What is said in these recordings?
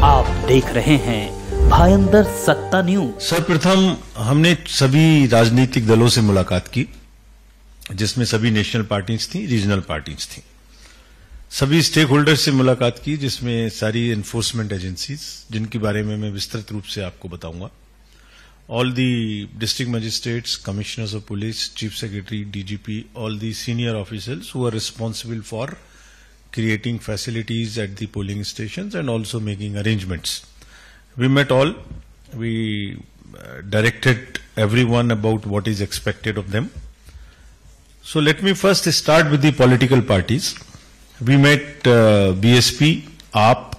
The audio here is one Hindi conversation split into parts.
आप देख रहे हैं भायंदर सत्ता न्यूज। सर्वप्रथम हमने सभी राजनीतिक दलों से मुलाकात की, जिसमें सभी नेशनल पार्टीज थी, रीजनल पार्टीज थी। सभी स्टेक होल्डर्स से मुलाकात की, जिसमें सारी एनफोर्समेंट एजेंसीज, जिनके बारे में मैं विस्तृत रूप से आपको बताऊंगा। All the district magistrates, commissioners of police, chief secretary, DGP, all the senior officers who are responsible for creating facilities at the polling stations and also making arrangements. We met all. We directed everyone about what is expected of them. So let me first start with the political parties. We met BSP, AAP,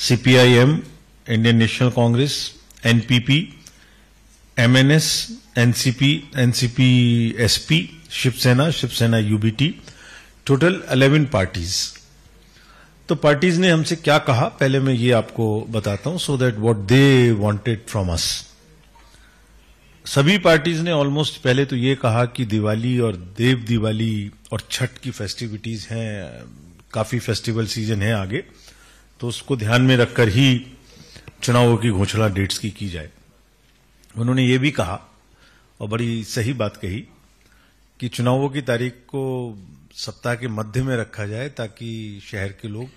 CPIM, Indian National Congress, NPP, MNS, NCP, NCP SP, Shiv Sena UBT, total 11 parties. तो पार्टीज ने हमसे क्या कहा, पहले मैं ये आपको बताता हूं, so that what they wanted from us. सभी पार्टीज ने ऑलमोस्ट पहले तो ये कहा कि दिवाली और देव दिवाली और छठ की फेस्टिविटीज हैं, काफी फेस्टिवल सीजन है आगे, तो उसको ध्यान में रखकर ही चुनावों की घोषणा डेट्स की जाए। उन्होंने ये भी कहा, और बड़ी सही बात कही, कि चुनावों की तारीख को सप्ताह के मध्य में रखा जाए, ताकि शहर के लोग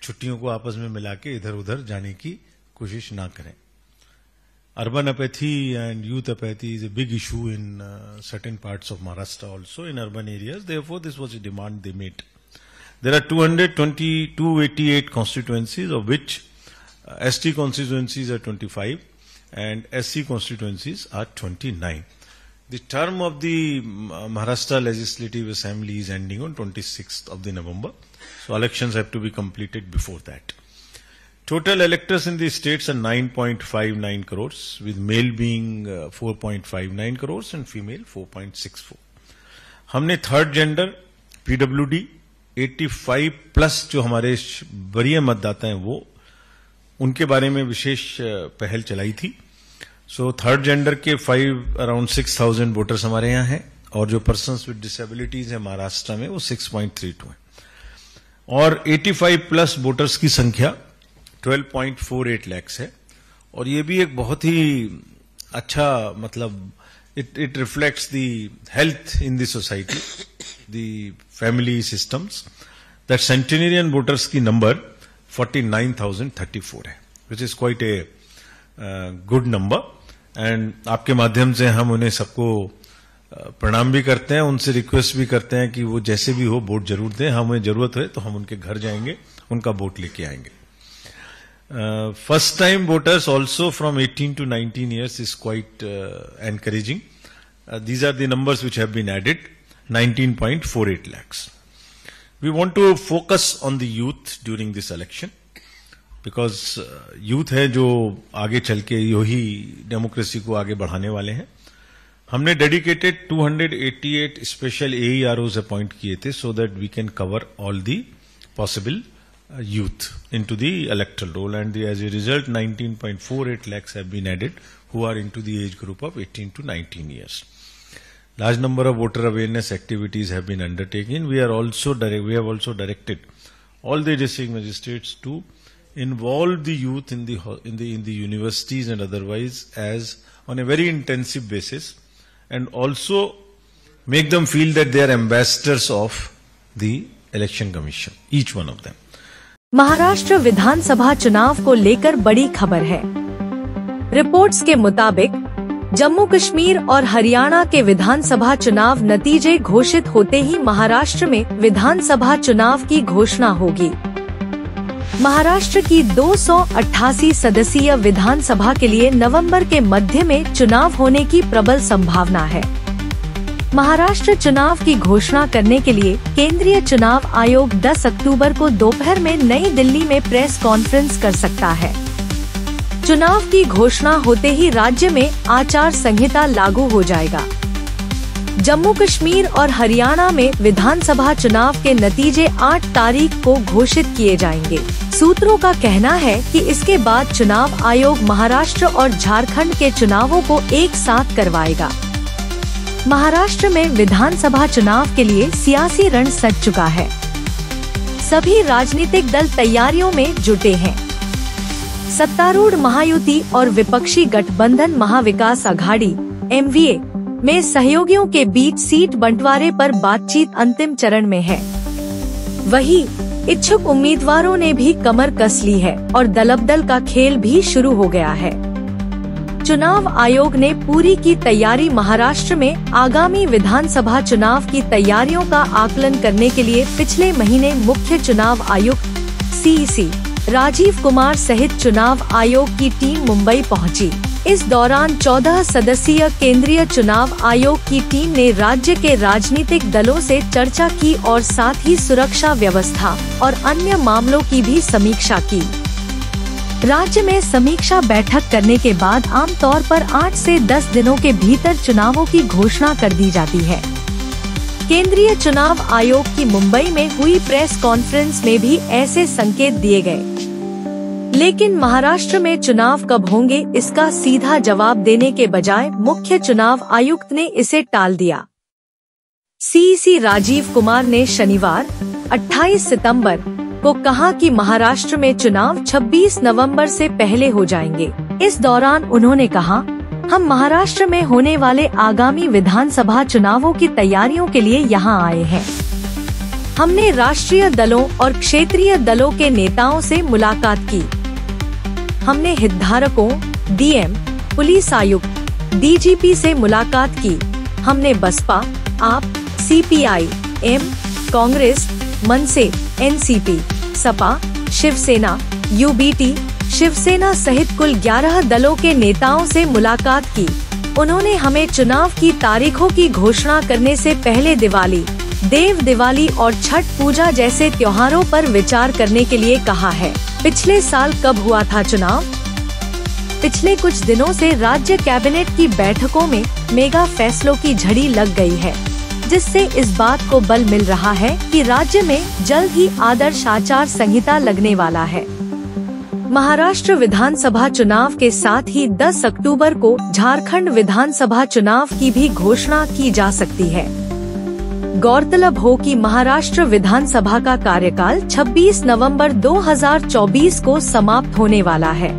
छुट्टियों को आपस में मिला के इधर उधर जाने की कोशिश ना करें। Urban apathy and youth apathy is a big issue in certain parts of Maharashtra, also in urban areas. Therefore this was a demand they made. There are 288 constituencies, of which ST constituencies are 25 and SC constituencies are 29. The term of the Maharashtra Legislative Assembly is ending on 26th of the November, so elections have to be completed before that. Total electors in the states are 9.59 crores, with male being 4.59 crores and female 4.64. हमने थर्ड जेंडर, PWD 85 प्लस जो हमारे वरीय मतदाता हैं वो, उनके बारे में विशेष पहल चलाई थी। सो थर्ड जेंडर के अराउंड 6,000 वोटर्स हमारे यहाँ हैं, और जो पर्सन्स विद डिसेबिलिटीज है महाराष्ट्र में वो 6.32 है, और 85 प्लस वोटर्स की संख्या 12.48 लाख है। और ये भी एक बहुत ही अच्छा, मतलब it reflects the health in the society, the family systems, that centenarian voters की नंबर 49,034 है, which is quite a good number. And आपके माध्यम से हम उन्हें सबको प्रणाम भी करते हैं, उनसे रिक्वेस्ट भी करते हैं कि वो जैसे भी हो वोट जरूर दें। हमें जरूरत है तो हम उनके घर जाएंगे, उनका वोट लेके आएंगे। First time voters also from 18 to 19 years is quite encouraging. These are the numbers which have been added, 19.48 lakhs. We want to focus on the youth during this election, because youth है जो आगे चल के यही डेमोक्रेसी को आगे बढ़ाने वाले हैं। हमने डेडिकेटेड 288 स्पेशल AEROs अपॉइंट किए थे, so that we can cover all the possible youth into the electoral roll, and as a result 19.48 lakhs have been added who are into the age group of 18 to 19 years. Large number of voter awareness activities have been undertaken. We have also directed all the district magistrates to involve the youth in the universities and otherwise as on a very intensive basis, and also make them feel that they are ambassadors of the election commission, each one of them. Maharashtra विधानसभा चुनाव को लेकर बड़ी खबर है। रिपोर्ट्स के मुताबिक जम्मू कश्मीर और हरियाणा के विधानसभा चुनाव नतीजे घोषित होते ही महाराष्ट्र में विधानसभा चुनाव की घोषणा होगी। महाराष्ट्र की 288 सदस्यीय विधानसभा के लिए नवंबर के मध्य में चुनाव होने की प्रबल संभावना है। महाराष्ट्र चुनाव की घोषणा करने के लिए केंद्रीय चुनाव आयोग 10 अक्टूबर को दोपहर में नई दिल्ली में प्रेस कॉन्फ्रेंस कर सकता है। चुनाव की घोषणा होते ही राज्य में आचार संहिता लागू हो जाएगा। जम्मू कश्मीर और हरियाणा में विधानसभा चुनाव के नतीजे 8 तारीख को घोषित किए जाएंगे। सूत्रों का कहना है कि इसके बाद चुनाव आयोग महाराष्ट्र और झारखंड के चुनावों को एक साथ करवाएगा। महाराष्ट्र में विधानसभा चुनाव के लिए सियासी रण सज चुका है। सभी राजनीतिक दल तैयारियों में जुटे हैं। सत्तारूढ़ महायुति और विपक्षी गठबंधन महाविकास अघाड़ी (MVA) में सहयोगियों के बीच सीट बंटवारे पर बातचीत अंतिम चरण में है। वहीं इच्छुक उम्मीदवारों ने भी कमर कस ली है और दलबदल का खेल भी शुरू हो गया है। चुनाव आयोग ने पूरी की तैयारी। महाराष्ट्र में आगामी विधानसभा चुनाव की तैयारियों का आकलन करने के लिए पिछले महीने मुख्य चुनाव आयुक्त (CEC) राजीव कुमार सहित चुनाव आयोग की टीम मुंबई पहुंची। इस दौरान 14 सदस्यीय केंद्रीय चुनाव आयोग की टीम ने राज्य के राजनीतिक दलों से चर्चा की और साथ ही सुरक्षा व्यवस्था और अन्य मामलों की भी समीक्षा की। राज्य में समीक्षा बैठक करने के बाद आमतौर पर 8 से 10 दिनों के भीतर चुनावों की घोषणा कर दी जाती है। केंद्रीय चुनाव आयोग की मुंबई में हुई प्रेस कॉन्फ्रेंस में भी ऐसे संकेत दिए गए, लेकिन महाराष्ट्र में चुनाव कब होंगे इसका सीधा जवाब देने के बजाय मुख्य चुनाव आयुक्त ने इसे टाल दिया। CEC राजीव कुमार ने शनिवार 28 सितंबर को कहा कि महाराष्ट्र में चुनाव 26 नवंबर से पहले हो जाएंगे। इस दौरान उन्होंने कहा, हम महाराष्ट्र में होने वाले आगामी विधानसभा चुनावों की तैयारियों के लिए यहाँ आए हैं। हमने राष्ट्रीय दलों और क्षेत्रीय दलों के नेताओं से मुलाकात की। हमने हितधारकों, DM, पुलिस आयुक्त, DGP से मुलाकात की। हमने बसपा, आप, CPI, M, कांग्रेस, मनसे, NCP, सपा, शिवसेना, UBT, शिवसेना सहित कुल 11 दलों के नेताओं से मुलाकात की। उन्होंने हमें चुनाव की तारीखों की घोषणा करने से पहले दिवाली, देव दिवाली और छठ पूजा जैसे त्योहारों पर विचार करने के लिए कहा है। पिछले साल कब हुआ था चुनाव? पिछले कुछ दिनों से राज्य कैबिनेट की बैठकों में मेगा फैसलों की झड़ी लग गई है, जिससे इस बात को बल मिल रहा है कि राज्य में जल्द ही आदर्श आचार संहिता लगने वाला है। महाराष्ट्र विधानसभा चुनाव के साथ ही 10 अक्टूबर को झारखंड विधानसभा चुनाव की भी घोषणा की जा सकती है। गौरतलब हो कि महाराष्ट्र विधानसभा का कार्यकाल 26 नवंबर 2024 को समाप्त होने वाला है।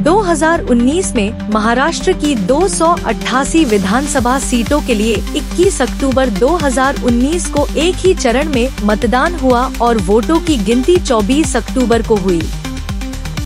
2019 में महाराष्ट्र की 288 विधानसभा सीटों के लिए 21 अक्टूबर 2019 को एक ही चरण में मतदान हुआ और वोटों की गिनती 24 अक्टूबर को हुई।